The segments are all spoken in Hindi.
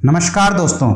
नमस्कार दोस्तों,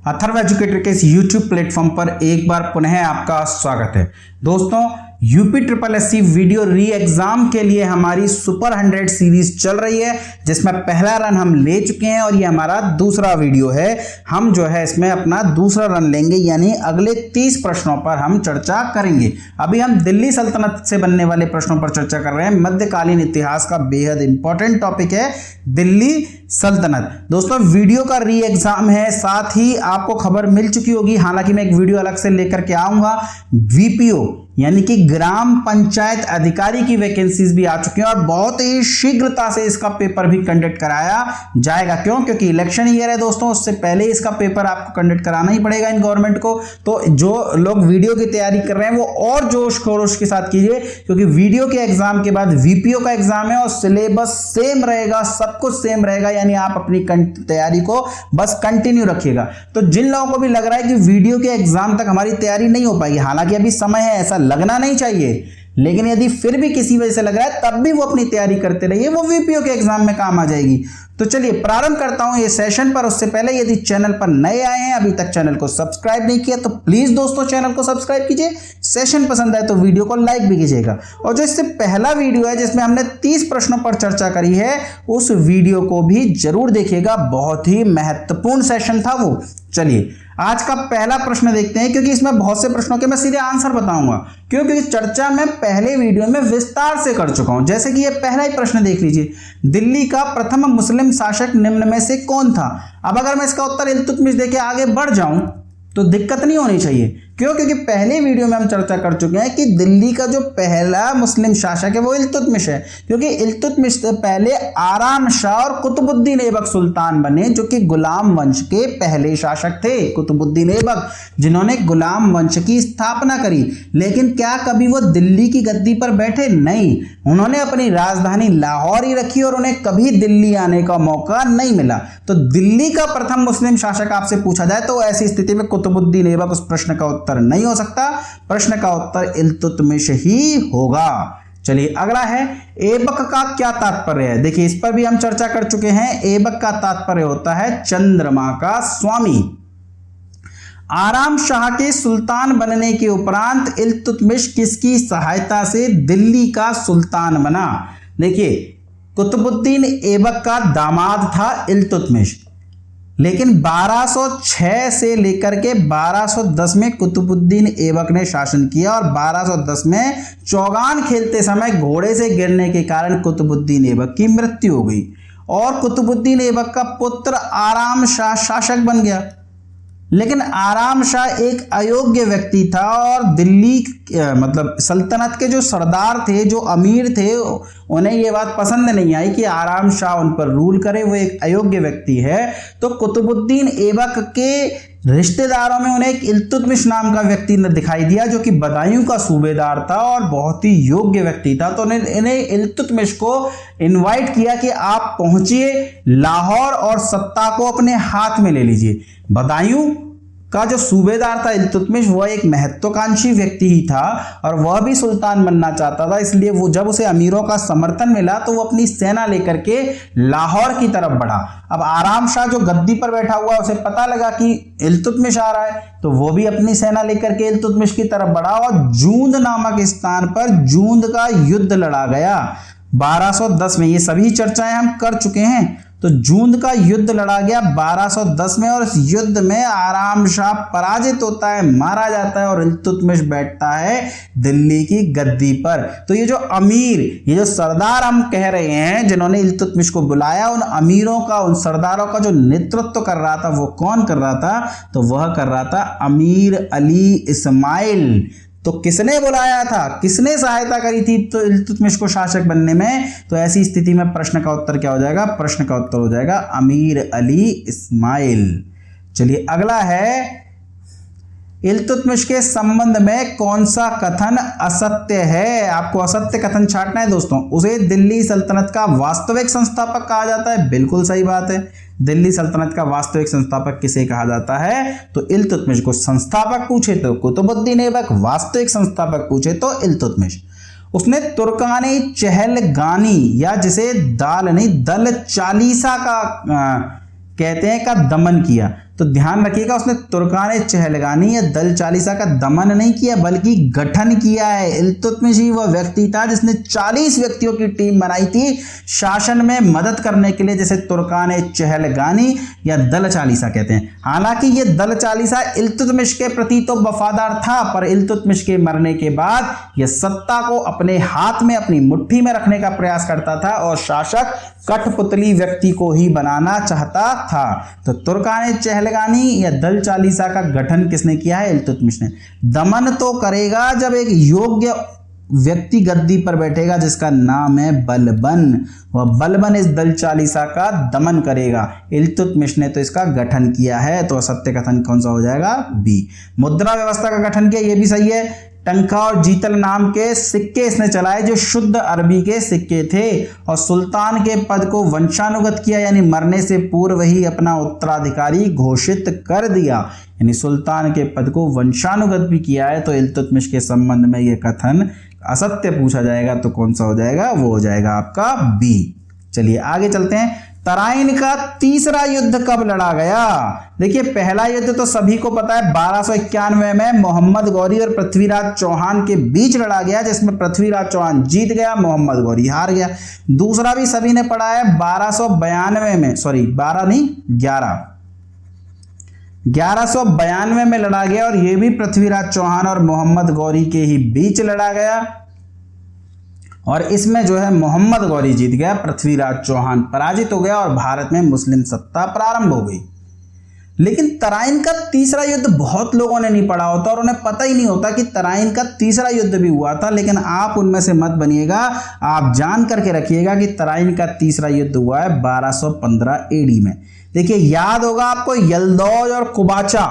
अथर्व एजुकेटर के इस YouTube प्लेटफॉर्म पर एक बार पुनः आपका स्वागत है। दोस्तों, यूपी ट्रिपल एससी वीडियो री एग्जाम के लिए हमारी सुपर 100 सीरीज चल रही है, जिसमें पहला रन हम ले चुके हैं और ये हमारा दूसरा वीडियो है। हम जो है इसमें अपना दूसरा रन लेंगे, यानी अगले 30 प्रश्नों पर हम चर्चा करेंगे। अभी हम दिल्ली सल्तनत से बनने वाले प्रश्नों पर चर्चा कर रहे हैं। मध्यकालीन इतिहास का बेहद इंपॉर्टेंट टॉपिक है दिल्ली सल्तनत। दोस्तों, वीडियो का री एग्जाम है, साथ ही आपको खबर मिल चुकी होगी, हालांकि मैं एक वीडियो अलग से लेकर के आऊंगा। वीपीओ यानी कि ग्राम पंचायत अधिकारी की वैकेंसीज भी आ चुकी हैं और बहुत ही शीघ्रता से इसका पेपर भी कंडक्ट कराया जाएगा। क्यों? क्योंकि इलेक्शन ईयर है दोस्तों, उससे पहले इसका पेपर आपको कंडक्ट कराना ही पड़ेगा इन गवर्नमेंट को। तो जो लोग वीडियो की तैयारी कर रहे हैं वो और जोश खरोश के साथ कीजिए, क्योंकि वीडियो के एग्जाम के बाद वीपीओ का एग्जाम है और सिलेबस सेम रहेगा, सब कुछ सेम रहेगा, यानी आप अपनी तैयारी को बस कंटिन्यू रखिएगा। तो जिन लोगों को भी लग रहा है कि वीडियो के एग्जाम तक हमारी तैयारी नहीं हो पाएगी, हालांकि अभी समय है, ऐसा लगना नहीं चाहिए, लेकिन यदि फिर भी किसी वजह से लग रहा है तब भी वो अपनी तैयारी करते रहिए, वो वीपीओ के एग्जाम में काम आ जाएगी। तो चलिए प्रारंभ करता हूं ये सेशन पर। उससे पहले यदि चैनल पर नए आए हैं, अभी तक चैनल को सब्सक्राइब नहीं किया, तो प्लीज दोस्तों चैनल को सब्सक्राइब कीजिए। सेशन पसंद आए तो वीडियो को लाइक भी कीजिएगा। और जो इससे पहला वीडियो है जिसमें हमने 30 प्रश्नों पर चर्चा करी है, उस वीडियो को भी जरूर देखिएगा, बहुत ही महत्वपूर्ण सेशन था वो। चलिए आज का पहला प्रश्न देखते हैं, क्योंकि इसमें बहुत से प्रश्नों के मैं सीधे आंसर बताऊंगा, क्योंकि चर्चा मैं पहले वीडियो में विस्तार से कर चुका हूं। जैसे कि ये पहला ही प्रश्न देख लीजिए, दिल्ली का प्रथम मुस्लिम शासक निम्न में से कौन था? अब अगर मैं इसका उत्तर इल्तुतमिश देके आगे बढ़ जाऊं तो दिक्कत नहीं होनी चाहिए। क्यों? क्योंकि पहले वीडियो में हम चर्चा कर चुके हैं कि दिल्ली का जो पहला मुस्लिम शासक है वो इल्तुतमिश है, क्योंकि इल्तुतमिश से पहले आराम शाह और कुतुबुद्दीन ऐबक सुल्तान बने, जो कि गुलाम वंश के पहले शासक थे। कुतुबुद्दीन ऐबक, जिन्होंने गुलाम वंश की स्थापना करी, लेकिन क्या कभी वो दिल्ली की गद्दी पर बैठे? नहीं, उन्होंने अपनी राजधानी लाहौर ही रखी और उन्हें कभी दिल्ली आने का मौका नहीं मिला। तो दिल्ली का प्रथम मुस्लिम शासक आपसे पूछा जाए तो ऐसी स्थिति में कुतुबुद्दीन ऐबक उस प्रश्न का उत्तर नहीं हो सकता। प्रश्न का उत्तर इल्तुतमिश ही होगा। चलिए अगला है, ऐबक का क्या तात्पर्य है? देखिए इस पर भी हम चर्चा कर चुके हैं। ऐबक का तात्पर्य होता है चंद्रमा का स्वामी। आराम शाह के सुल्तान बनने के उपरांत इल्तुतमिश किसकी सहायता से दिल्ली का सुल्तान बना? देखिए कुतुबुद्दीन ऐबक का दामाद था इल्तुतमिश, लेकिन 1206 से लेकर के 1210 में कुतुबुद्दीन ऐबक ने शासन किया और 1210 में चौगान खेलते समय घोड़े से गिरने के कारण कुतुबुद्दीन ऐबक की मृत्यु हो गई और कुतुबुद्दीन ऐबक का पुत्र आराम शाह शासक बन गया। लेकिन आराम शाह एक अयोग्य व्यक्ति था और दिल्ली मतलब सल्तनत के जो सरदार थे, जो अमीर थे, उन्हें यह बात पसंद नहीं आई कि आराम शाह उन पर रूल करे, वो एक अयोग्य व्यक्ति है। तो कुतुबुद्दीन ऐबक के रिश्तेदारों में उन्हें एक इल्तुतमिश नाम का व्यक्ति दिखाई दिया, जो कि बदायूं का सूबेदार था और बहुत ही योग्य व्यक्ति था। तो इन्हें इल्तुतमिश को इनवाइट किया कि आप पहुंचिए लाहौर और सत्ता को अपने हाथ में ले लीजिए। बदायूं का जो सूबेदार था इल्तुतमिश, वह एक महत्वाकांक्षी व्यक्ति ही था और वह भी सुल्तान बनना चाहता था। इसलिए वो जब उसे अमीरों का समर्थन मिला तो वो अपनी सेना लेकर के लाहौर की तरफ बढ़ा। अब आराम शाह जो गद्दी पर बैठा हुआ, उसे पता लगा कि इल्तुतमिश आ रहा है, तो वो भी अपनी सेना लेकर के इल्तुतमिश की तरफ बढ़ा और जूंद नामक स्थान पर जूंद का युद्ध लड़ा गया 1210 में। ये सभी चर्चाएं हम कर चुके हैं। तो जूंद का युद्ध लड़ा गया 1210 में और इस युद्ध में आराम शाह पराजित होता है, मारा जाता है और इल्तुतमिश बैठता है दिल्ली की गद्दी पर। तो ये जो अमीर, ये जो सरदार हम कह रहे हैं जिन्होंने इल्तुतमिश को बुलाया, उन अमीरों का, उन सरदारों का जो नेतृत्व कर रहा था, वो कौन कर रहा था? तो वह कर रहा था अमीर अली इस्माइल। तो किसने बुलाया था, किसने सहायता करी थी तो इल्तुतमिश को शासक बनने में? तो ऐसी स्थिति में प्रश्न का उत्तर क्या हो जाएगा? प्रश्न का उत्तर हो जाएगा अमीर अली इस्माइल। चलिए अगला है, इल्तुतमिश के संबंध में कौन सा कथन असत्य है? आपको असत्य कथन छांटना है दोस्तों। उसे दिल्ली सल्तनत का वास्तविक संस्थापक कहा जाता है, बिल्कुल सही बात है। दिल्ली सल्तनत का वास्तविक संस्थापक किसे कहा जाता है? तो इल्तुतमिश को। संस्थापक पूछे तो कुतुबुद्दीन ऐबक, वास्तविक संस्थापक पूछे तो इल्तुतमिश। उसने तुर्कानी चहलगानी या जिसे दाल नहीं दल चालीसा का कहते हैं का दमन किया। तो ध्यान रखिएगा, उसने तुर्कान चहलगानी या दल चालीसा का दमन नहीं किया बल्कि गठन किया है। इल्तुतमिश ही वह व्यक्ति था जिसने 40 व्यक्तियों की टीम बनाई थी शासन में मदद करने के लिए, जैसे तुर्कान चहलगानी या दल चालीसा कहते हैं। हालांकि ये दल चालीसा इल्तुतमिश के प्रति तो वफादार था, पर इल्तुतमिश के मरने के बाद यह सत्ता को अपने हाथ में, अपनी मुट्ठी में रखने का प्रयास करता था और शासक कठपुतली व्यक्ति को ही बनाना चाहता था। तो तुर्कान चहलगानी या दल चालीसा का गठन किसने किया है? इल्तुतमिश ने। दमन तो करेगा जब एक योग्य व्यक्ति गद्दी पर बैठेगा जिसका नाम है बलबन। वह बलबन इस दल चालीसा का दमन करेगा। इल्तुतमिश ने तो इसका गठन किया है, तो सत्य कथन कौन सा हो जाएगा? बी। मुद्रा व्यवस्था का गठन किया, यह भी सही है। टंका और जीतल नाम के सिक्के इसने चलाए जो शुद्ध अरबी के सिक्के थे, और सुल्तान के पद को वंशानुगत किया, यानी मरने से पूर्व ही अपना उत्तराधिकारी घोषित कर दिया, यानी सुल्तान के पद को वंशानुगत भी किया है। तो इल्तुतमिश के संबंध में यह कथन असत्य पूछा जाएगा तो कौन सा हो जाएगा? वो हो जाएगा आपका बी। चलिए आगे चलते हैं। तराइन का तीसरा युद्ध कब लड़ा गया? देखिए, पहला युद्ध तो सभी को पता है 1291 में मोहम्मद गौरी और पृथ्वीराज चौहान के बीच लड़ा गया, जिसमें पृथ्वीराज चौहान जीत गया, मोहम्मद गौरी हार गया। दूसरा भी सभी ने पढ़ा है 1292 में, सॉरी 12 नहीं 1192 में लड़ा गया, और यह भी पृथ्वीराज चौहान और मोहम्मद गौरी के ही बीच लड़ा गया, और इसमें जो है मोहम्मद गौरी जीत गया, पृथ्वीराज चौहान पराजित हो गया और भारत में मुस्लिम सत्ता प्रारंभ हो गई। लेकिन तराइन का तीसरा युद्ध बहुत लोगों ने नहीं पढ़ा होता और उन्हें पता ही नहीं होता कि तराइन का तीसरा युद्ध भी हुआ था, लेकिन आप उनमें से मत बनिएगा। आप जान करके रखिएगा कि तराइन का तीसरा युद्ध हुआ है 1215 एडी में। देखिए, याद होगा आपको, यल्दौज और कुबाचा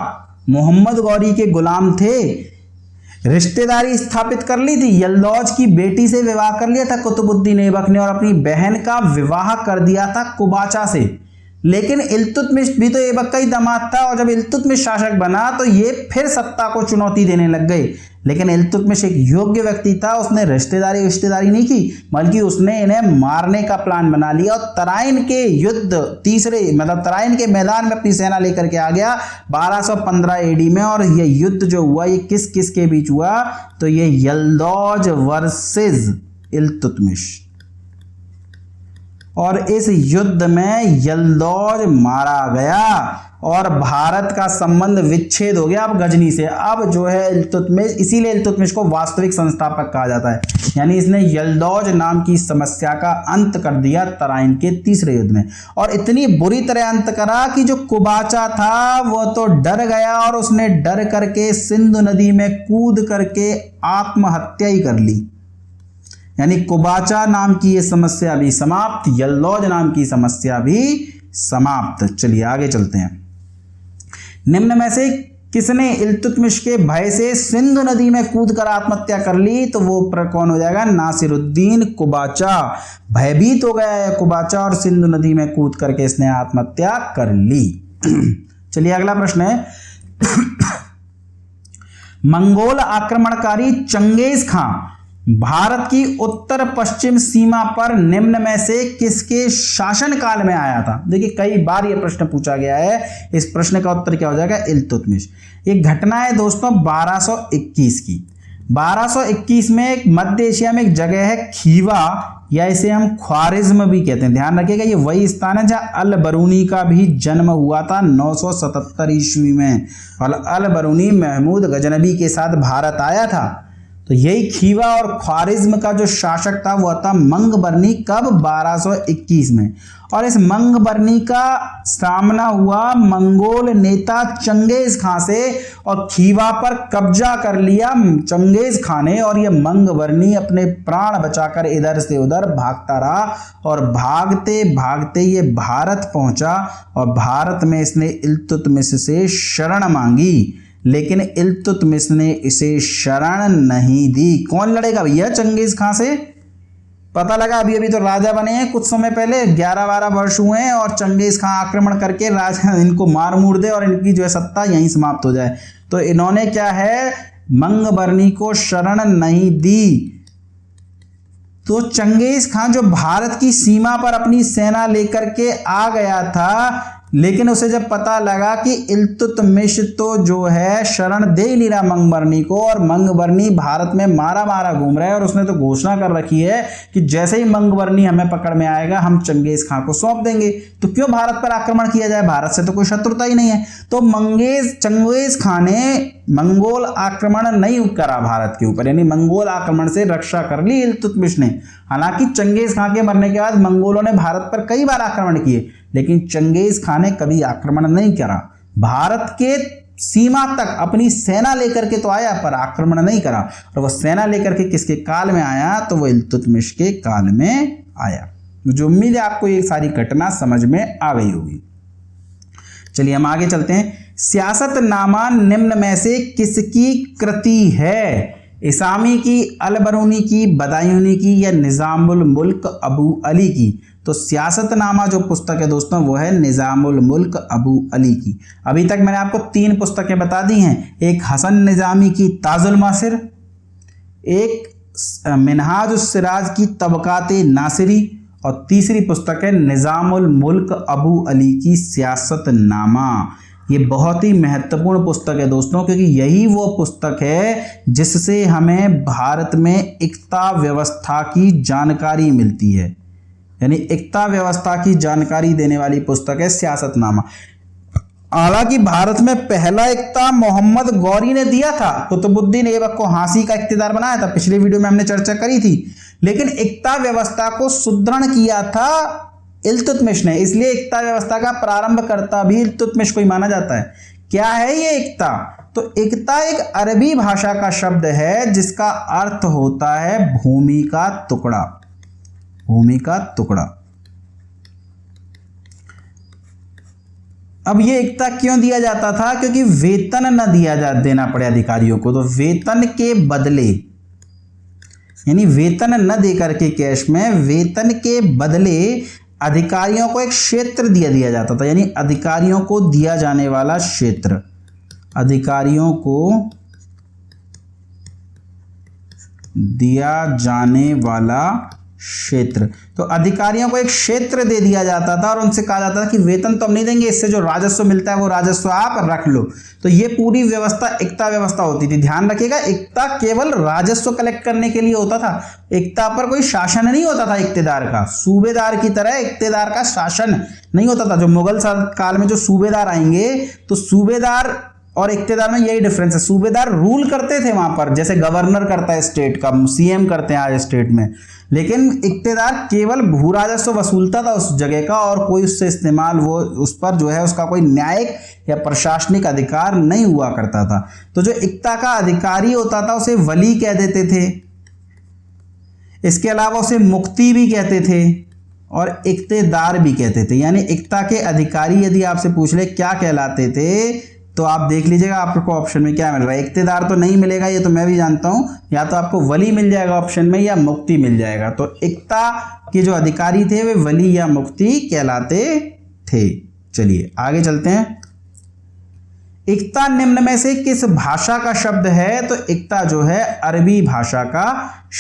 मोहम्मद गौरी के गुलाम थे। रिश्तेदारी स्थापित कर ली थी, यल्दौज की बेटी से विवाह कर लिया था कुतुबुद्दीन ऐबक ने, और अपनी बहन का विवाह कर दिया था कुबाचा से। लेकिन इल्तुतमिश भी तो ऐबक का ही दामाद था, और जब इल्तुतमिश शासक बना तो ये फिर सत्ता को चुनौती देने लग गए। लेकिन इल्तुतमिश एक योग्य व्यक्ति था, उसने रिश्तेदारी नहीं की, बल्कि उसने इन्हें मारने का प्लान बना लिया, और तराइन के युद्ध तराइन के मैदान में अपनी सेना लेकर के आ गया 1215 एडी में। और ये युद्ध जो हुआ ये किस किस के बीच हुआ? तो ये यल्दौज वर्सेस इल्तुतमिश, और इस युद्ध में यल्दौज मारा गया और भारत का संबंध विच्छेद हो गया अब गजनी से। अब जो है इल्तुतमिश, इसीलिए इल्तुतमिश को वास्तविक संस्थापक कहा जाता है, यानी इसने यल्दौज नाम की समस्या का अंत कर दिया तराइन के तीसरे युद्ध में। और इतनी बुरी तरह अंत करा कि जो कुबाचा था वो तो डर गया, और उसने डर करके सिंधु नदी में कूद करके आत्महत्या ही कर ली। यानी कुबाचा नाम की ये समस्या भी समाप्त, यल्दौज नाम की समस्या भी समाप्त। चलिए आगे चलते हैं। निम्न में से किसने इल्तुतमिश के भय से सिंधु नदी में कूदकर आत्महत्या कर ली? तो वो कौन हो जाएगा? नासिरुद्दीन कुबाचा। भयभीत हो गया है कुबाचा और सिंधु नदी में कूद करके इसने आत्महत्या कर ली। चलिए अगला प्रश्न है। मंगोल आक्रमणकारी चंगेज खां भारत की उत्तर पश्चिम सीमा पर निम्न में से किसके शासनकाल में आया था? देखिए, कई बार यह प्रश्न पूछा गया है। इस प्रश्न का उत्तर क्या हो जाएगा? इल्तुतमिश। ये घटना है दोस्तों 1221 की। 1221 में एक मध्य एशिया में एक जगह है खीवा, या इसे हम ख्वारिज्म भी कहते हैं। ध्यान रखिएगा, ये वही स्थान है जहां अल बरूनी का भी जन्म हुआ था 977 ईस्वी में, और अल बरूनी महमूद गजनबी के साथ भारत आया था। तो यही खीवा और ख्वारिज्म का जो शासक था वो था मंगबरनी। कब? 1221 में। और इस मंगबरनी का सामना हुआ मंगोल नेता चंगेज खां से, और खीवा पर कब्जा कर लिया चंगेज खां ने, और ये मंगबरनी अपने प्राण बचाकर इधर से उधर भागता रहा, और भागते भागते ये भारत पहुंचा, और भारत में इसने इल्तुतमिश से शरण मांगी, लेकिन इल्तुतमिश ने इसे शरण नहीं दी। कौन लड़ेगा भैया चंगेज खां से? पता लगा अभी अभी तो राजा बने हैं कुछ समय पहले, 11-12 वर्ष हुए हैं, और चंगेज खां आक्रमण करके राजा इनको मार मूर दे और इनकी जो है सत्ता यहीं समाप्त हो जाए। तो इन्होंने क्या है, मंगबरनी को शरण नहीं दी। तो चंगेज खां जो भारत की सीमा पर अपनी सेना लेकर के आ गया था, लेकिन उसे जब पता लगा कि इल्तुतमिश तो जो है शरण दे ही नहीं रहा मंगबरनी को, और मंगबरनी भारत में मारा मारा घूम रहा है, और उसने तो घोषणा कर रखी है कि जैसे ही मंगबरनी हमें पकड़ में आएगा हम चंगेज खां को सौंप देंगे, तो क्यों भारत पर आक्रमण किया जाए, भारत से तो कोई शत्रुता ही नहीं है। तो चंगेज खां ने मंगोल आक्रमण नहीं करा भारत के ऊपर, यानी मंगोल आक्रमण से रक्षा कर ली इल्तुतमिश ने। हालांकि चंगेज खां के मरने के बाद मंगोलों ने भारत पर कई बार आक्रमण किए, लेकिन चंगेज खां ने कभी आक्रमण नहीं करा। भारत के सीमा तक अपनी सेना लेकर के तो आया, पर आक्रमण नहीं करा। और वह सेना लेकर के किसके काल में आया, तो वह इल्तुतमिश के काल में आया। मुझे उम्मीद है आपको ये सारी घटना समझ में आ गई होगी। चलिए हम आगे चलते हैं। सियासतनामा निम्न में से किसकी कृति है? इसामी की, अलबरूनी की, बदायूनी की, या निजामुल मुल्क अबू अली की? तो सियासतनामा जो पुस्तक है दोस्तों वो है निजामुल मुल्क अबू अली की। अभी तक मैंने आपको 3 पुस्तकें बता दी हैं, एक हसन निजामी की ताजुल मासिर, एक मिनहाजुस सिराज की तबकाते नासिरी, और तीसरी पुस्तक है निजामुल मुल्क अबू अली की सियासतनामा। ये बहुत ही महत्वपूर्ण पुस्तक है दोस्तों, क्योंकि यही वो पुस्तक है जिससे हमें भारत में एकता व्यवस्था की जानकारी मिलती है, यानी एकता व्यवस्था की जानकारी देने वाली पुस्तक है सियासतनामा। हालांकि भारत में पहला एकता मोहम्मद गौरी ने दिया था, कुतुबुद्दीन ऐबक को हांसी का इख्तियार बनाया था, पिछले वीडियो में हमने चर्चा करी थी, लेकिन एकता व्यवस्था को सुदृढ़ किया था इल्तुतमिश ने, इसलिए एकता व्यवस्था का प्रारंभकर्ता भी इल्तुतमिश को ही माना जाता है। क्या है ये एकता? तो एकता एक अरबी भाषा का शब्द है जिसका अर्थ होता है भूमि का टुकड़ा, भूमि का टुकड़ा। अब ये एकता क्यों दिया जाता था? क्योंकि वेतन न देना पड़े अधिकारियों को, तो वेतन के बदले, यानी वेतन न देकर के कैश में, वेतन के बदले अधिकारियों को एक क्षेत्र दिया जाता था, यानी अधिकारियों को दिया जाने वाला क्षेत्र, अधिकारियों को दिया जाने वाला क्षेत्र। तो अधिकारियों को एक क्षेत्र दे दिया जाता था और उनसे कहा जाता था कि वेतन तो हम नहीं देंगे, इससे जो राजस्व मिलता है वो राजस्व आप रख लो। तो ये पूरी व्यवस्था एकता व्यवस्था होती थी। ध्यान रखिएगा, एकता केवल राजस्व कलेक्ट करने के लिए होता था, एकता पर कोई शासन नहीं होता था इक्तेदार का। सूबेदार की तरह इक्तेदार का शासन नहीं होता था। जो मुगल काल में जो सूबेदार आएंगे, तो सूबेदार और इक्तेदार में यही डिफरेंस है। सूबेदार रूल करते थे वहां पर, जैसे गवर्नर करता है स्टेट का, सीएम करते हैं आज स्टेट में, लेकिन इक्तेदार केवल भू राजस्व वसूलता था उस जगह का, और कोई उससे इस्तेमाल, वो उस पर जो है उसका कोई न्यायिक या प्रशासनिक अधिकार नहीं हुआ करता था। तो जो इक्ता का अधिकारी होता था उसे वली कह देते थे, इसके अलावा उसे मुक्ति भी कहते थे और इक्तेदार भी कहते थे। यानी इक्ता के अधिकारी यदि आपसे पूछ ले क्या कहलाते थे, तो आप देख लीजिएगा आपको ऑप्शन में क्या मिल रहा है। इक्तेदार तो नहीं मिलेगा, ये तो मैं भी जानता हूं, या तो आपको वली मिल जाएगा ऑप्शन में या मुक्ति मिल जाएगा। तो इक्ता के जो अधिकारी थे वे वली या मुक्ति कहलाते थे। चलिए आगे चलते हैं। इक्ता निम्न में से किस भाषा का शब्द है? तो इक्ता जो है अरबी भाषा का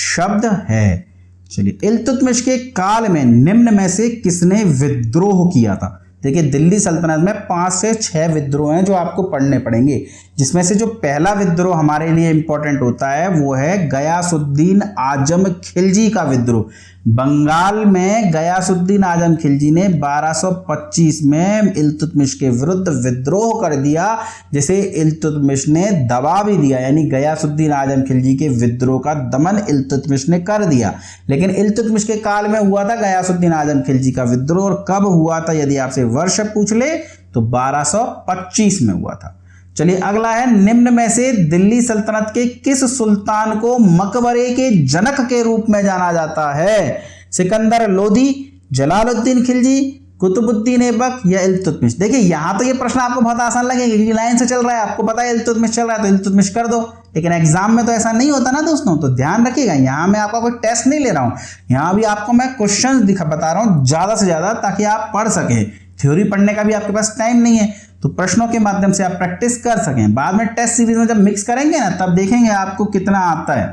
शब्द है। चलिए, इल्तुतमिश के काल में निम्न में से किसने विद्रोह किया था? देखिए, दिल्ली सल्तनत में 5 से 6 विद्रोह हैं जो आपको पढ़ने पड़ेंगे, जिसमें से जो पहला विद्रोह हमारे लिए इंपॉर्टेंट होता है वो है गयासुद्दीन आजम खिलजी का विद्रोह। बंगाल में गयासुद्दीन आजम खिलजी ने 1225 में इल्तुतमिश के विरुद्ध विद्रोह कर दिया, जिसे इल्तुतमिश ने दबा भी दिया। यानी गयासुद्दीन आजम खिलजी के विद्रोह का दमन इल्तुतमिश ने कर दिया। लेकिन इल्तुतमिश के काल में हुआ था गयासुद्दीन आजम खिलजी का विद्रोह, और कब हुआ था यदि आपसे वर्ष पूछ ले तो 1225 में हुआ था। चलिए अगला है, निम्न में से दिल्ली सल्तनत के किस सुल्तान को मकबरे के जनक के रूप में जाना जाता है? सिकंदर लोदी, जलालुद्दीन खिलजी, कुतुबुद्दीन ऐबक या इल्तुतमिश? देखिए, यहां तो ये प्रश्न आपको बहुत आसान लगेगा क्योंकि लाइन से चल रहा है, आपको पता है इल्तुतमिश चल रहा है तो इल्तुतमिश कर दो। लेकिन एग्जाम में तो ऐसा नहीं होता ना दोस्तों, तो ध्यान रखिएगा। यहां मैं आपका कोई टेस्ट नहीं ले रहा हूं, यहां भी आपको मैं क्वेश्चन बता रहा हूं ज्यादा से ज्यादा, ताकि आप पढ़ सकें। थ्योरी पढ़ने का भी आपके पास टाइम नहीं है, तो प्रश्नों के माध्यम से आप प्रैक्टिस कर सकें। बाद में टेस्ट सीरीज में जब मिक्स करेंगे ना, तब देखेंगे आपको कितना आता है।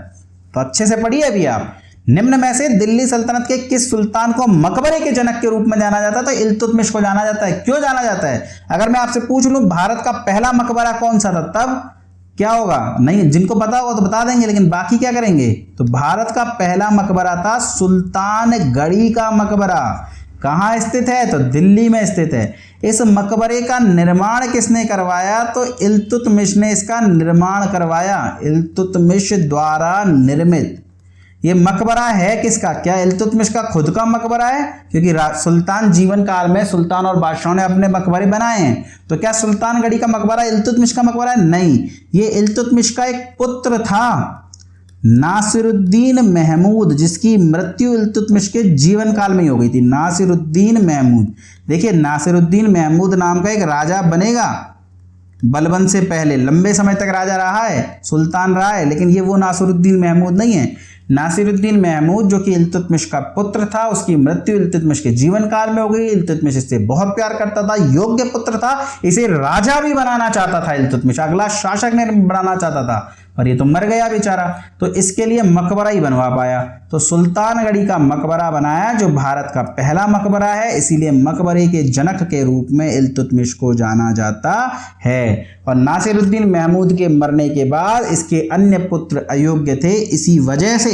तो अच्छे से पढ़िए अभी आप। निम्न में से दिल्ली सल्तनत के किस सुल्तान को मकबरे के जनक के रूप में जाना जाता है? तो इल्तुतमिश को जाना जाता है। क्यों जाना जाता है? अगर मैं आपसे पूछ लूं भारत का पहला मकबरा कौन सा था, तब क्या होगा? नहीं, जिनको पता होगा तो बता देंगे, लेकिन बाकी क्या करेंगे? तो भारत का पहला मकबरा था सुल्तानगढ़ी का मकबरा। कहाँ स्थित है? तो दिल्ली में स्थित है। इस मकबरे का निर्माण किसने करवाया? तो इल्तुतमिश ने इसका निर्माण करवाया, इल्तुतमिश द्वारा निर्मित। ये मकबरा है किसका? क्या इल्तुतमिश का खुद का मकबरा है? क्योंकि सुल्तान जीवन काल में सुल्तान और बादशाहों ने अपने मकबरे बनाए हैं, तो क्या सुल्तानगढ़ी का मकबरा इल्तुतमिश का मकबरा है? नहीं, ये इल्तुतमिश का एक पुत्र था नासिरुद्दीन महमूद, जिसकी मृत्यु इल्तुतमिश के जीवन काल में ही हो गई थी। नासिरुद्दीन महमूद, देखिए नासिरुद्दीन महमूद नाम का एक राजा बनेगा बलबन से पहले, लंबे समय तक राजा रहा है, सुल्तान रहा है, लेकिन ये वो नासिरुद्दीन महमूद नहीं है। नासिरुद्दीन महमूद जो कि इल्तुतमिश का पुत्र था, उसकी मृत्यु इल्तुतमिश के जीवन काल में हो गई। इल्तुतमिश इससे बहुत प्यार करता था, योग्य पुत्र था, इसे राजा भी बनाना चाहता था इल्तुतमिश, अगला शासक ने बनाना चाहता था, पर ये तो मर गया बेचारा, तो इसके लिए मकबरा ही बनवा पाया। तो सुल्तानगढ़ी का मकबरा बनाया, जो भारत का पहला मकबरा है, इसीलिए मकबरे के जनक के रूप में इल्तुतमिश को जाना जाता है। और नासिरुद्दीन महमूद के मरने के बाद इसके अन्य पुत्र अयोग्य थे, इसी वजह से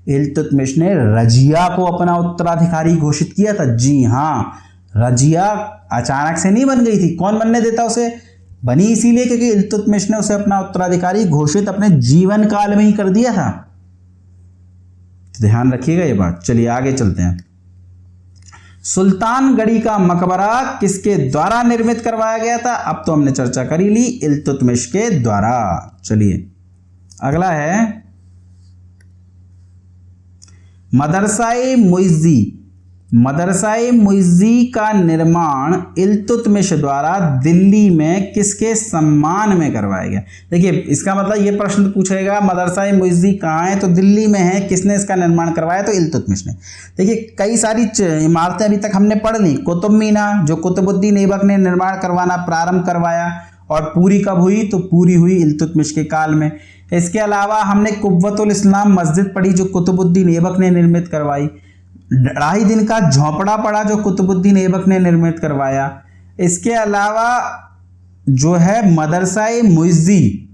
इल्तुतमिश ने रजिया को अपना उत्तराधिकारी घोषित किया था। जी हाँ, रजिया अचानक से नहीं बन गई थी, कौन बनने देता उसे? बनी इसीलिए क्योंकि इल्तुतमिश ने उसे अपना उत्तराधिकारी घोषित अपने जीवन काल में ही कर दिया था। तो ध्यान रखिएगा ये बात। चलिए आगे चलते हैं। सुल्तानगढ़ी का मकबरा किसके द्वारा निर्मित करवाया गया था? अब तो हमने चर्चा कर ही ली, इल्तुतमिश के द्वारा। चलिए अगला है मदरसा-ए मुइज़्ज़ी। मदरसा-ए मुइज़्ज़ी का निर्माण इल्तुतमिश द्वारा दिल्ली में किसके सम्मान में करवाया गया? देखिए इसका मतलब ये प्रश्न पूछेगा मदरसा-ए मुइज़्ज़ी कहाँ है, तो दिल्ली में है। किसने इसका निर्माण करवाया? तो इल्तुतमिश ने। देखिए कई सारी इमारतें अभी तक हमने पढ़ ली। कुतुब मीनार जो कुतुबुद्दीन ऐबक ने निर्माण करवाना प्रारंभ करवाया, और पूरी कब हुई? तो पूरी हुई इल्तुतमिश के काल में। इसके अलावा हमने कुव्वतुल इस्लाम मस्जिद पढ़ी, जो कुतुबुद्दीन ऐबक ने निर्मित करवाई। 2.5 दिन का झोंपड़ा पड़ा, जो कुतुबुद्दीन ऐबक ने निर्मित करवाया। इसके अलावा जो है मदरसा-ए मुइज़्ज़ी,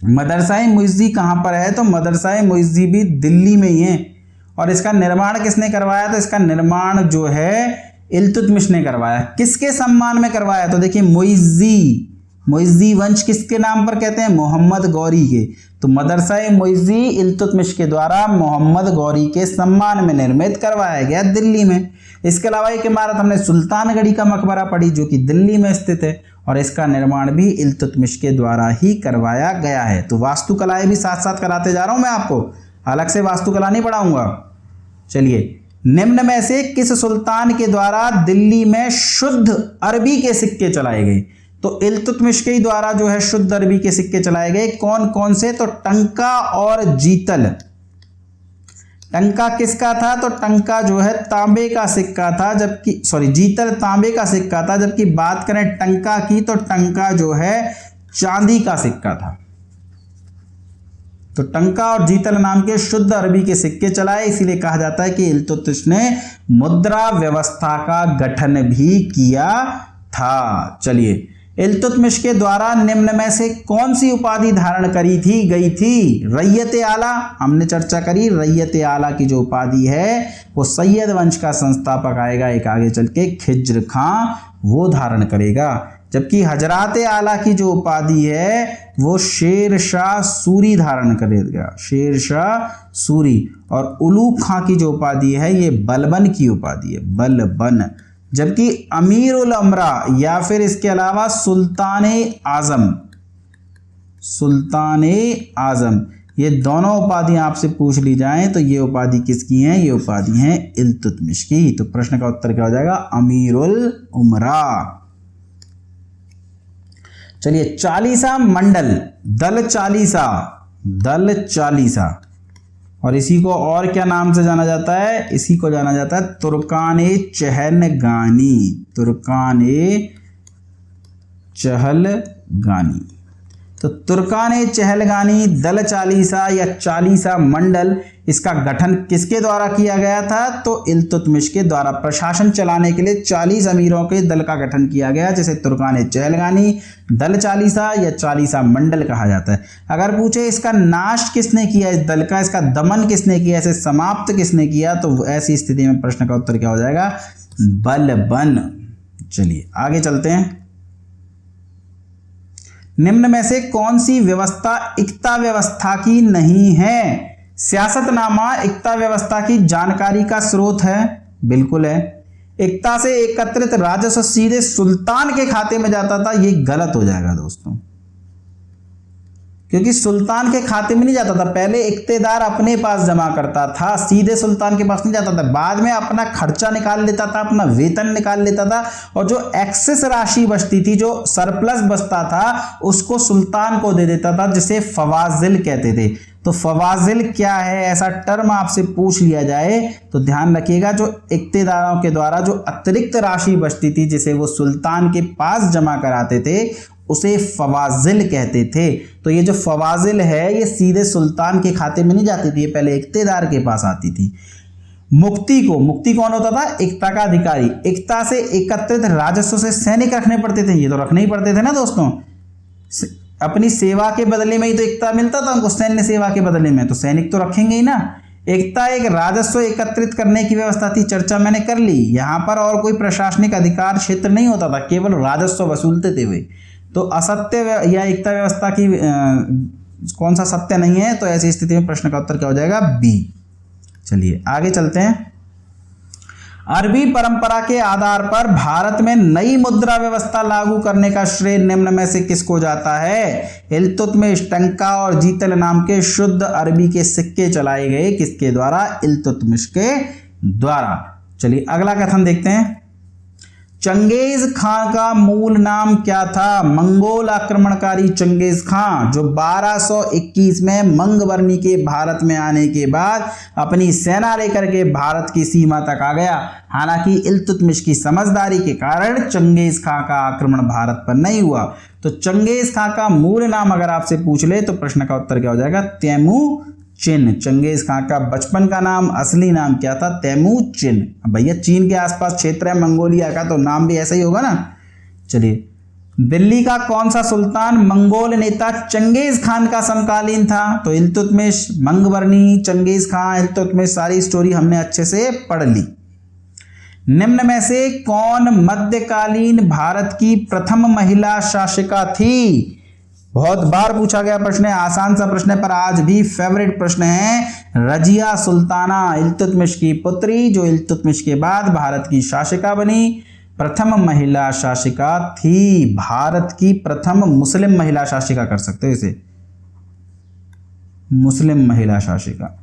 मदरसा-ए मुइज़्ज़ी कहाँ पर है? तो मदरसा-ए मुइज़्ज़ी भी दिल्ली में ही है। और इसका निर्माण किसने करवाया? तो इसका निर्माण जो है इल्तुतमिश ने करवाया। किसके सम्मान में करवाया? तो देखिए मुइज़्ज़ी, मुइज़्ज़ी वंश किसके नाम पर कहते हैं? मोहम्मद गौरी के। तो मदरसा-ए मुइज़्ज़ी इल्तुतमिश के द्वारा मोहम्मद गौरी के सम्मान में निर्मित करवाया गया दिल्ली में। इसके अलावा एक इमारत हमने सुल्तानगढ़ी का मकबरा पढ़ी, जो कि दिल्ली में स्थित है, और इसका निर्माण भी इल्तुतमिश के द्वारा ही करवाया गया है। तो वास्तुकलाएं भी साथ साथ कराते जा रहा हूं मैं आपको, अलग से वास्तुकला नहीं पढ़ाऊंगा। चलिए निम्न में से किस सुल्तान के द्वारा दिल्ली में शुद्ध अरबी के सिक्के चलाए गए? तो इल्तुतमिश के द्वारा जो है शुद्ध अरबी के सिक्के चलाए गए। कौन कौन से? तो टंका और जीतल। टंका किसका था? तो टंका जो है तांबे का सिक्का था, जबकि जीतल तांबे का सिक्का था। जबकि बात करें टंका की, तो टंका जो है चांदी का सिक्का था। तो टंका और जीतल नाम के शुद्ध अरबी के सिक्के चलाए, इसीलिए कहा जाता है कि इल्तुतमिश ने मुद्रा व्यवस्था का गठन भी किया था। चलिए इल्तुतमिश के द्वारा निम्न में से कौन सी उपाधि धारण करी गई थी? रैयत-ए आला, हमने चर्चा करी। रैयत-ए आला की जो उपाधि है वो सैयद वंश का संस्थापक आएगा एक आगे चल के, खिज्र खां, वो धारण करेगा। जबकि हजरात आला की जो उपाधि है वो शेर शाह सूरी धारण करेगा, शेर शाह सूरी। और उलू खां की जो उपाधि है ये बलबन की उपाधि है, बलबन। जबकि अमीर उल अमरा या फिर इसके अलावा सुल्तान-ए आजम, सुल्तान-ए आजम, ये दोनों उपाधियां आपसे पूछ ली जाएं तो ये उपाधि किसकी हैं? ये उपाधि हैं इल्तुतमिश की। तो प्रश्न का उत्तर क्या हो जाएगा? अमीर उल उमरा। चलिए चालीसा मंडल, दल चालीसा, दल चालीसा, और इसी को और क्या नाम से जाना जाता है? इसी को जाना जाता है तुर्कान-ए चहलगानी, तुर्कान-ए चहलगानी। तो तुर्कान-ए चहलगानी, दल चालीसा या चालीसा मंडल, इसका गठन किसके द्वारा किया गया था? तो इल्तुतमिश के द्वारा। प्रशासन चलाने के लिए 40 अमीरों के दल का गठन किया गया, जिसे तुर्कान चहलगानी दल चालीसा या चालीसा मंडल कहा जाता है। अगर पूछे इसका नाश किसने किया इस दल का, इसका दमन किसने किया, इसे समाप्त किसने किया, तो ऐसी स्थिति में प्रश्न का उत्तर क्या हो जाएगा? बलबन। चलिए आगे चलते हैं। निम्न में से कौन सी व्यवस्था इक्ता व्यवस्था की नहीं है? सियासतनामा इक्ता व्यवस्था की जानकारी का स्रोत है? बिल्कुल है। इक्ता से एकत्रित राजस्व सीधे सुल्तान के खाते में जाता था? ये गलत हो जाएगा दोस्तों, क्योंकि सुल्तान के खाते में नहीं जाता था। पहले इक्तेदार अपने पास जमा करता था, सीधे सुल्तान के पास नहीं जाता था। बाद में अपना खर्चा निकाल लेता था, अपना वेतन निकाल लेता था, और जो एक्सेस राशि बचती थी, जो सरप्लस बचता था, उसको सुल्तान को दे देता था, जिसे फवाजिल कहते थे। तो फवाजिल क्या है, ऐसा टर्म आपसे पूछ लिया जाए तो ध्यान रखिएगा, जो इक्तेदारों के द्वारा जो अतिरिक्त राशि बचती थी, जिसे वो सुल्तान के पास जमा कराते थे, उसे फवाजिल कहते थे। तो ये जो फवाजिल है, ये सीधे सुल्तान के खाते में नहीं जाती थी, ये पहले इक्तेदार के पास आती थी। मुक्ति कौन होता था? इक्ता का अधिकारी। इक्ता से एकत्रित राजस्व से सैनिक रखने पड़ते थे, ये तो रखने ही पड़ते थे ना दोस्तों। अपनी सेवा के बदले में ही तो इक्ता मिलता था उनको, सैन्य सेवा के बदले में, तो सैनिक तो रखेंगे ही ना। एकता एक राजस्व एकत्रित करने की व्यवस्था थी, चर्चा मैंने कर ली। यहाँ पर और कोई प्रशासनिक अधिकार क्षेत्र नहीं होता था, केवल राजस्व वसूलते थे वे। तो असत्य या एकता व्यवस्था की कौन सा सत्य नहीं है, तो ऐसी स्थिति में प्रश्न का उत्तर क्या हो जाएगा? बी। चलिए आगे चलते हैं। अरबी परंपरा के आधार पर भारत में नई मुद्रा व्यवस्था लागू करने का श्रेय निम्न में से किसको जाता है? इल्तुतमिश, टंका और जीतल नाम के शुद्ध अरबी के सिक्के चलाए गए किसके द्वारा? इल्तुतमिश के द्वारा। चलिए अगला कथन देखते हैं। चंगेज खां का मूल नाम क्या था? मंगोल आक्रमणकारी चंगेज खां, जो 1221 में मंगवर्णी के भारत में आने के बाद अपनी सेना लेकर के भारत की सीमा तक आ गया। हालांकि इल्तुतमिश की समझदारी के कारण चंगेज खां का आक्रमण भारत पर नहीं हुआ। तो चंगेज खां का मूल नाम अगर आपसे पूछ ले तो प्रश्न का उत्तर क्या हो जाएगा? तैमूचिन। चंगेज खां का बचपन का नाम, असली नाम क्या था? तैमूचिन। भैया चीन के आसपास क्षेत्र है मंगोलिया का, तो नाम भी ऐसा ही होगा ना। चलिए, दिल्ली का कौन सा सुल्तान मंगोल नेता चंगेज खान का समकालीन था? तो इल्तुतमिश, मंगवर्णी, चंगेज खान, इल्तुतमिश, सारी स्टोरी हमने अच्छे से पढ़ ली। निम्न में से कौन मध्यकालीन भारत की प्रथम महिला शासिका थी? बहुत बार पूछा गया प्रश्न है, आसान सा प्रश्न है, पर आज भी फेवरेट प्रश्न है। रजिया सुल्ताना, इल्तुतमिश की पुत्री, जो इल्तुतमिश के बाद भारत की शासिका बनी, प्रथम महिला शासिका थी। भारत की प्रथम मुस्लिम महिला शासिका कर सकते हो इसे, मुस्लिम महिला शासिका।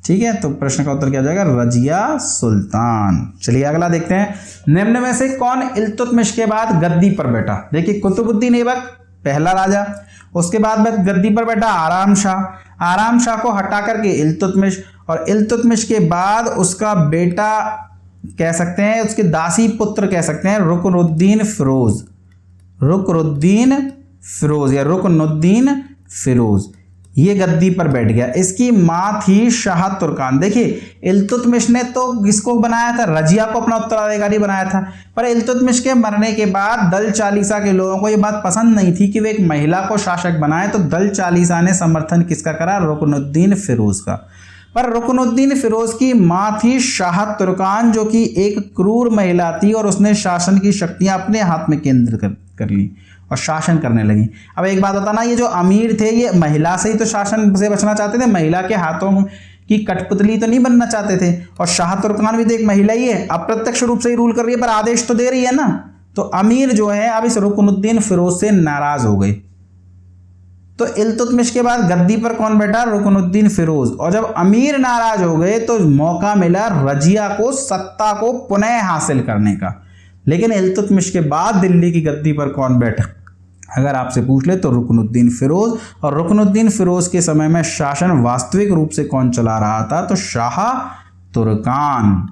ठीक है, तो प्रश्न का उत्तर क्या जाएगा? रजिया सुल्तान। चलिए अगला देखते हैं। निम्न में से कौन इल्तुतमिश के बाद गद्दी पर बैठा? देखिए, कुतुबुद्दीन ऐबक पहला राजा, उसके बाद गद्दी पर बैठा आराम शाह। आराम शाह को हटा करके इल्तुतमिश, और इल्तुतमिश के बाद उसका बेटा कह सकते हैं, उसके दासी पुत्र कह सकते हैं, रुकनुद्दीन फिरोज। रुकनुद्दीन फिरोज या रुकनुद्दीन फिरोज, ये गद्दी पर बैठ गया। इसकी मां थी शाह तुर्कान। देखिए, इल्तुतमिश ने तो किसको बनाया था? रजिया को अपना उत्तराधिकारी बनाया था, पर इल्तुतमिश के मरने के बाद दल चालीसा के लोगों को ये बात पसंद नहीं थी कि वे एक महिला को शासक बनाए, तो दल चालीसा ने समर्थन किसका करा? रुकनुद्दीन फिरोज का। पर रुकनुद्दीन फिरोज की मां थी शाह तुर्कान, जो कि एक क्रूर महिला थी, और उसने शासन की शक्तियां अपने हाथ में केंद्रित कर ली और शासन करने लगी। अब एक बात होता ना, ये जो अमीर थे ये महिला से ही तो शासन से बचना चाहते थे, महिला के हाथों की कठपुतली तो नहीं बनना चाहते थे। और शाह तुर्कान भी तो एक महिला ही है, अप्रत्यक्ष रूप से ही रूल कर रही है, पर आदेश तो दे रही है ना। तो अमीर जो है अब इस रुकनुद्दीन फिरोज से नाराज हो गए। तो इल्तुतमिश के बाद गद्दी पर कौन बैठा? रुकनुद्दीन फिरोज। और जब अमीर नाराज हो गए तो मौका मिला रजिया को सत्ता को पुनः हासिल करने का। लेकिन इल्तुतमिश के बाद दिल्ली की गद्दी पर कौन बैठा अगर आपसे पूछ ले तो रुकनुद्दीन फिरोज। और रुकनुद्दीन फिरोज के समय में शासन वास्तविक रूप से कौन चला रहा था? तो शाह तुर्कान।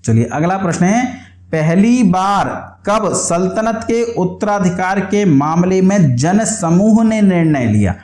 चलिए अगला प्रश्न है, पहली बार कब सल्तनत के उत्तराधिकार के मामले में जन समूह ने निर्णय लिया?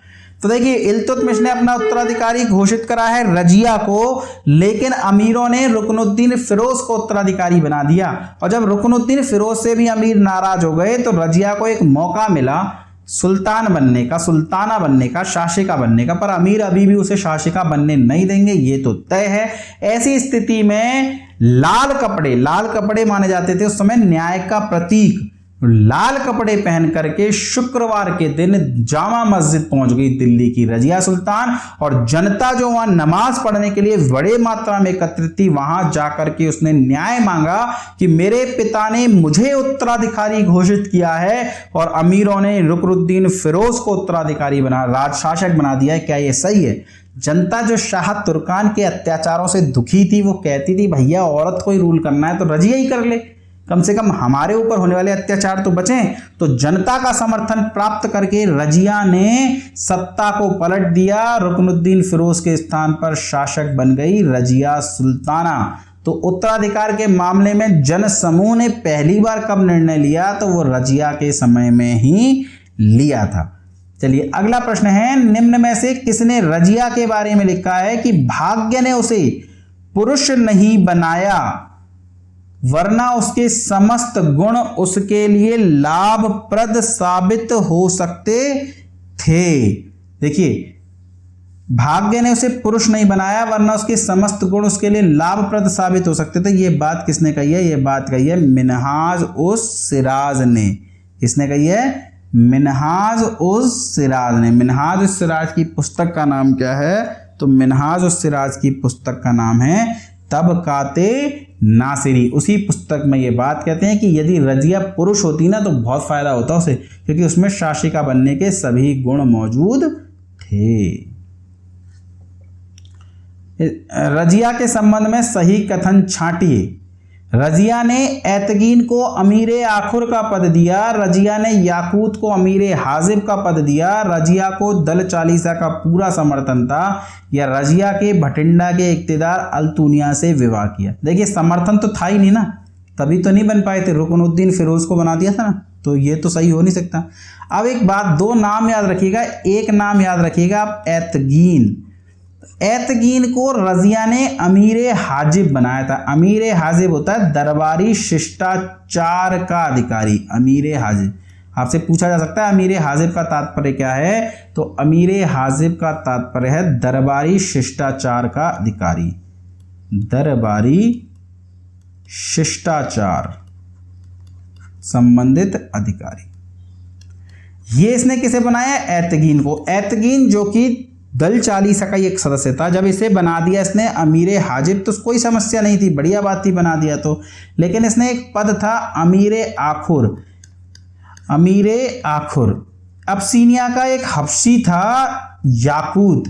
तो देखिए इल्तुतमिश ने अपना उत्तराधिकारी घोषित करा है रजिया को, लेकिन अमीरों ने रुकनुद्दीन फिरोज को उत्तराधिकारी बना दिया। और जब रुकनुद्दीन फिरोज से भी अमीर नाराज हो गए तो रजिया को एक मौका मिला सुल्तान बनने का, सुल्ताना बनने का, शासिका बनने का, पर अमीर अभी भी उसे शासिका बनने नहीं देंगे, ये तो तय है। ऐसी स्थिति में लाल कपड़े माने जाते थे उस समय न्याय का प्रतीक। लाल कपड़े पहन करके शुक्रवार के दिन जामा मस्जिद पहुंच गई दिल्ली की रजिया सुल्तान, और जनता जो वहां नमाज पढ़ने के लिए बड़े मात्रा में एकत्रित थी, वहां जाकर के उसने न्याय मांगा कि मेरे पिता ने मुझे उत्तराधिकारी घोषित किया है और अमीरों ने रुकनुद्दीन फिरोज को उत्तराधिकारी बना, राजशासक बना दिया है, क्या ये सही है? जनता जो शाह तुर्कान के अत्याचारों से दुखी थी वो कहती थी भैया औरत को ही रूल करना है तो रजिया ही कर ले, कम से कम हमारे ऊपर होने वाले अत्याचार तो बचें। तो जनता का समर्थन प्राप्त करके रजिया ने सत्ता को पलट दिया, रुकनुद्दीन फिरोज के स्थान पर शासक बन गई रजिया सुल्ताना। तो उत्तराधिकार के मामले में जन समूह ने पहली बार कब निर्णय लिया, तो वो रजिया के समय में ही लिया था। चलिए अगला प्रश्न है, निम्न में से किसने रजिया के बारे में लिखा है कि भाग्य ने उसे पुरुष नहीं बनाया वरना उसके समस्त गुण उसके लिए लाभप्रद साबित हो सकते थे। देखिए भाग्य ने उसे पुरुष नहीं बनाया वरना उसके समस्त गुण उसके लिए लाभप्रद साबित हो सकते थे। ये बात किसने कही है? ये बात कही है मिन्हाज उस सिराज ने। किसने कही है? मिन्हाज उस सिराज ने। मिन्हाज उस सिराज की पुस्तक का नाम क्या है? तो मिन्हाज उस सिराज की पुस्तक का नाम है तबकाते नासिरी। उसी पुस्तक में ये बात कहते हैं कि यदि रजिया पुरुष होती ना तो बहुत फायदा होता उसे, क्योंकि उसमें शासिका बनने के सभी गुण मौजूद थे। रजिया के संबंध में सही कथन छांटिए। रजिया ने ऐतगीन को अमीर आखुर का पद दिया, रजिया ने याकूत को अमीर हाजिब का पद दिया, रजिया को दल चालीसा का पूरा समर्थन था, या रजिया के भटिंडा के इक्तिदार अल्तुनिया से विवाह किया। देखिए समर्थन तो था ही नहीं ना, तभी तो नहीं बन पाए थे, रुकनुद्दीन फिरोज को बना दिया था ना, तो ये तो सही हो नहीं सकता। अब एक बात, दो नाम याद रखिएगा। एक नाम याद रखिएगा आप, ऐतगीन। ऐतगीन को रजिया ने अमीर हाजिब बनाया था। अमीर हाजिब होता है दरबारी शिष्टाचार का अधिकारी। अमीर हाजिब आपसे पूछा जा सकता है अमीर हाजिब का तात्पर्य क्या है, तो अमीर हाजिब का तात्पर्य है दरबारी शिष्टाचार का अधिकारी। दरबारी शिष्टाचार संबंधित अधिकारी। ये इसने किसे बनाया? ऐतगीन को। ऐतगीन जो कि दल चालीसा का एक सदस्य था, जब इसे बना दिया इसने अमीर हाजिब तो कोई समस्या नहीं थी, बढ़िया बात थी, बना दिया तो। लेकिन इसने एक पद था अमीर आखुर। अमीर आखुर अबसीनिया का एक हबशी था याकूत।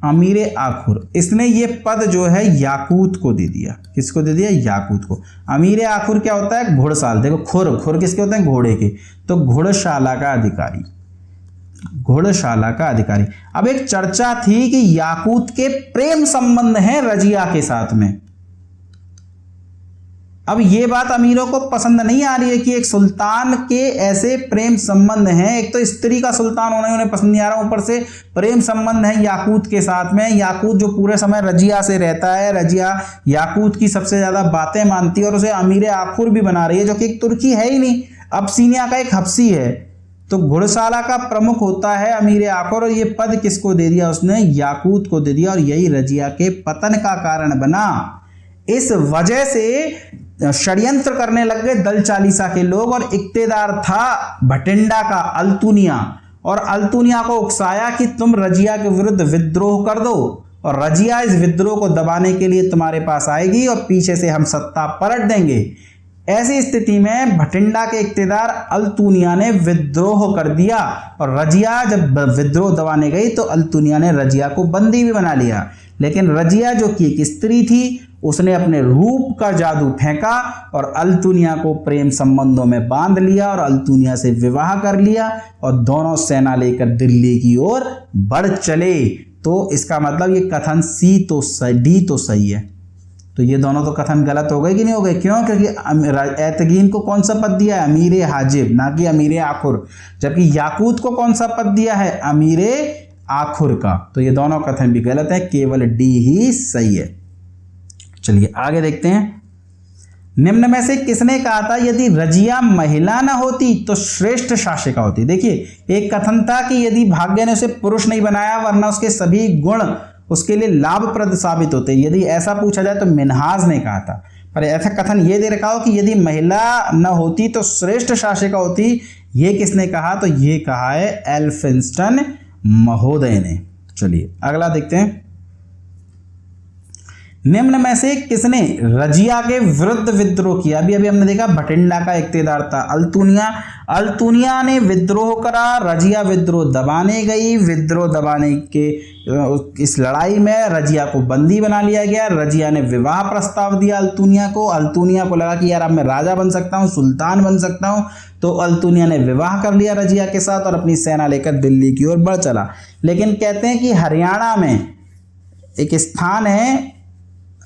अमीर आखुर, इसने ये पद जो है याकूत को दे दिया। किसको दे दिया? याकूत को। अमीर आखुर क्या होता है? घुड़साल। देखो खुर किसके होते हैं? घोड़े के। तो घुड़शाला का अधिकारी। घोड़शाला का अधिकारी। अब एक चर्चा थी कि याकूत के प्रेम संबंध हैं रजिया के साथ में। अब ये बात अमीरों को पसंद नहीं आ रही है कि एक सुल्तान के ऐसे प्रेम संबंध हैं। एक तो स्त्री का सुल्तान होना उन्हें पसंद नहीं आ रहा, ऊपर से प्रेम संबंध है याकूत के साथ में। याकूत जो पूरे समय रजिया से रहता है, रजिया याकूत की सबसे ज्यादा बातें मानती है और उसे अमीर आखुर भी बना रही है, जो कि एक तुर्की है ही नहीं, अबसीनिया का एक हबशी है। तो घुड़साला का प्रमुख होता है अमीर आखुर, और ये पद किसको दे दिया? उसने याकूत को दे दिया, और यही रजिया के पतन का कारण बना। इस वजह से षड्यंत्र करने लग गए दल चालीसा के लोग, और इक्तेदार था भटिंडा का अल्तुनिया, और अल्तुनिया को उकसाया कि तुम रजिया के विरुद्ध विद्रोह कर दो, और रजिया इस विद्रोह को दबाने के लिए तुम्हारे पास आएगी और पीछे से हम सत्ता पलट देंगे। ऐसी स्थिति में भटिंडा के इक्तेदार अल्तुनिया ने विद्रोह कर दिया, और रजिया जब विद्रोह दबाने गई तो अल्तुनिया ने रजिया को बंदी भी बना लिया। लेकिन रजिया जो कि एक स्त्री थी, उसने अपने रूप का जादू फेंका और अल्तुनिया को प्रेम संबंधों में बांध लिया और अल्तुनिया से विवाह कर लिया, और दोनों सेना लेकर दिल्ली की ओर बढ़ चले। तो इसका मतलब ये कथन डी तो सही है। तो ये दोनों तो कथन गलत हो गए कि नहीं हो गए? क्यों? क्योंकि एतगीन को कौन सा पद दिया है? अमीर हाजिब, ना कि अमीर आखुर। जबकि याकूत को कौन सा पद दिया है? अमीर आखुर का। तो ये दोनों कथन भी गलत है, केवल डी ही सही है। चलिए आगे देखते हैं। निम्न में से किसने कहा था यदि रजिया महिला न होती तो श्रेष्ठ शासिका होती? देखिए, एक कथन था कि यदि भाग्य ने उसे पुरुष नहीं बनाया वरना उसके सभी गुण उसके लिए लाभप्रद साबित होते। यदि ऐसा पूछा जाए तो मिन्हाज ने कहा था, पर ऐसा कथन ये दे रखा हो कि यदि महिला न होती तो श्रेष्ठ शासिका होती, ये किसने कहा? तो ये कहा है एल्फिंस्टन महोदय ने। चलिए अगला देखते हैं। निम्न में से किसने रजिया के विरुद्ध विद्रोह किया? अभी हमने देखा भटिंडा का इख्तियार था। अल्तुनिया ने विद्रोह करा, रजिया विद्रोह दबाने गई। विद्रोह दबाने के इस लड़ाई में रजिया को बंदी बना लिया गया। रजिया ने विवाह प्रस्ताव दिया अल्तुनिया को। अल्तुनिया को लगा कि यार अब मैं राजा बन सकता हूँ, सुल्तान बन सकता हूँ, तो अल्तुनिया ने विवाह कर लिया रजिया के साथ और अपनी सेना लेकर दिल्ली की ओर बढ़ चला। लेकिन कहते हैं कि हरियाणा में एक स्थान है,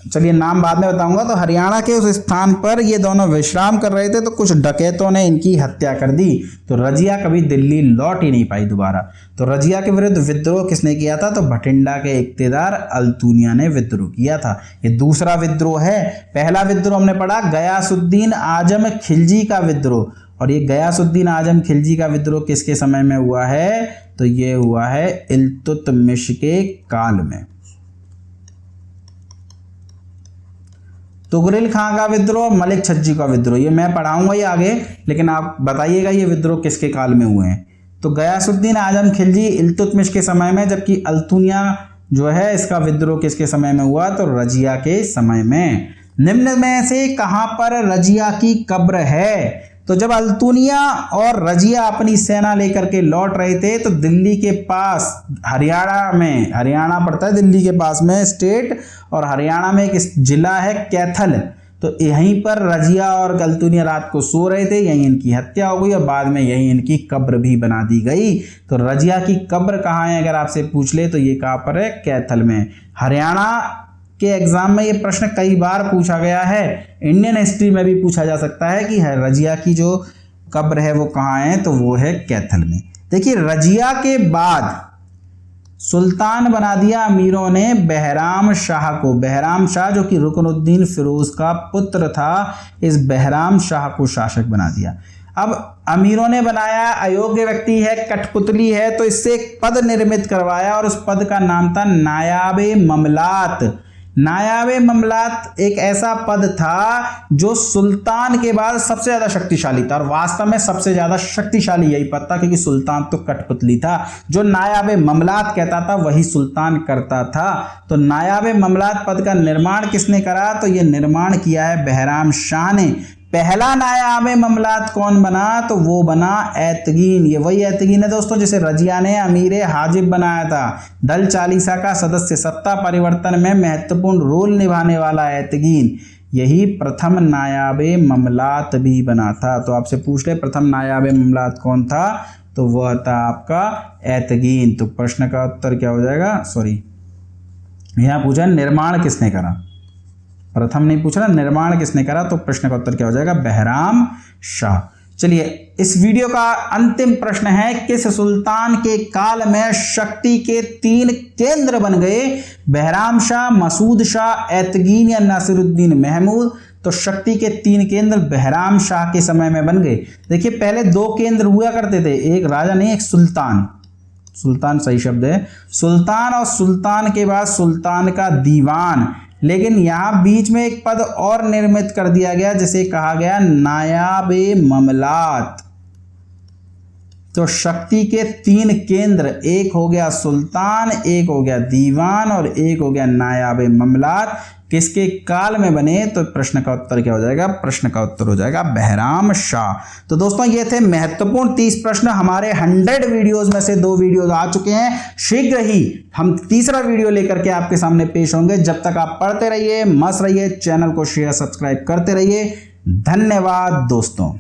चलिए नाम बाद में बताऊंगा, तो हरियाणा के उस स्थान पर ये दोनों विश्राम कर रहे थे तो कुछ डकैतों ने इनकी हत्या कर दी। तो रजिया कभी दिल्ली लौट ही नहीं पाई दोबारा। तो रजिया के विरुद्ध विद्रोह किसने किया था? तो भटिंडा के इख्तियार अल्तुनिया ने विद्रोह किया था। ये दूसरा विद्रोह है। पहला विद्रोह हमने पढ़ा गयासुद्दीन आजम खिलजी का विद्रोह, और ये गयासुद्दीन आजम खिलजी का विद्रोह किसके समय में हुआ है? तो ये हुआ है इल्तुतमिश के काल में। तुगरिल खां का विद्रोह, मलिक छज्जी का विद्रोह, ये मैं पढ़ाऊंगा ये आगे, लेकिन आप बताइएगा ये विद्रोह किसके काल में हुए हैं? तो गयासुद्दीन आजम खिलजी इल्तुतमिश के समय में, जबकि अल्तुनिया जो है इसका विद्रोह किसके समय में हुआ? तो रजिया के समय में। निम्न में से कहां पर रजिया की कब्र है? तो जब अल्तुनिया और रजिया अपनी सेना लेकर के लौट रहे थे तो दिल्ली के पास हरियाणा में, हरियाणा पड़ता है दिल्ली के पास में स्टेट, और हरियाणा में एक जिला है कैथल, तो यहीं पर रजिया और अल्तुनिया रात को सो रहे थे, यहीं इनकी हत्या हो गई और बाद में यहीं इनकी कब्र भी बना दी गई। तो रजिया की कब्र कहाँ है अगर आपसे पूछ ले तो ये कहाँ पर है? कैथल में। हरियाणा के एग्जाम में ये प्रश्न कई बार पूछा गया है, इंडियन हिस्ट्री में भी पूछा जा सकता है कि रजिया की जो कब्र है वो कहाँ है? तो वो है कैथल में। देखिए, रजिया के बाद सुल्तान बना दिया अमीरों ने बहराम शाह को। बहराम शाह जो कि रुकनुद्दीन फिरोज का पुत्र था, इस बहराम शाह को शासक बना दिया। अब अमीरों ने बनाया, अयोग्य व्यक्ति है, कठपुतली है, तो इससे एक पद निर्मित करवाया और उस पद का नाम था नायाबे ममलात। नायाबे ममलात एक ऐसा पद था जो सुल्तान के बाद सबसे ज्यादा शक्तिशाली था, और वास्तव में सबसे ज्यादा शक्तिशाली यही पद था क्योंकि सुल्तान तो कठपुतली था। जो नायाबे ममलात कहता था वही सुल्तान करता था। तो नायाबे ममलात पद का निर्माण किसने करा? तो ये निर्माण किया है बहराम शाह ने। पहला नायाबे ममलात कौन बना? तो वो बना एतगीन। ये वही एतगीन है दोस्तों जिसे रजिया ने अमीर हाजिब बनाया था। दल चालीसा का सदस्य, सत्ता परिवर्तन में महत्वपूर्ण रोल निभाने वाला एतगीन, यही प्रथम नायाबे ममलात भी बना था। तो आपसे पूछ ले प्रथम नायाबे ममलात कौन था? तो वह था आपका एतगीन। तो प्रश्न का उत्तर क्या हो जाएगा? सॉरी, यहाँ पूछा निर्माण किसने करा, प्रथम नहीं पूछना, निर्माण किसने करा, तो प्रश्न का उत्तर क्या हो जाएगा? बहराम शाह। चलिए, इस वीडियो का अंतिम प्रश्न है, किस सुल्तान के काल में शक्ति के 3 केंद्र बन गए? बहराम शाह, मसूद शाह, एतगीन या नासिरुद्दीन महमूद? तो शक्ति के 3 केंद्र बहराम शाह के समय में बन गए। देखिए, पहले 2 केंद्र हुआ करते थे, एक राजा नहीं एक सुल्तान। सुल्तान सही शब्द है, सुल्तान, और सुल्तान के बाद सुल्तान का दीवान। लेकिन यहाँ बीच में एक पद और निर्मित कर दिया गया जिसे कहा गया नायाबे ममलात। तो शक्ति के 3 केंद्र, एक हो गया सुल्तान, एक हो गया दीवान और एक हो गया नायाबे ममलात, किसके काल में बने? तो प्रश्न का उत्तर क्या हो जाएगा? प्रश्न का उत्तर हो जाएगा बहराम शाह। तो दोस्तों, ये थे महत्वपूर्ण 30 प्रश्न। हमारे 100 वीडियोस में से 2 वीडियोस आ चुके हैं। शीघ्र ही हम तीसरा वीडियो लेकर के आपके सामने पेश होंगे। जब तक आप पढ़ते रहिए, मस्त रहिए, चैनल को शेयर सब्सक्राइब करते रहिए। धन्यवाद दोस्तों।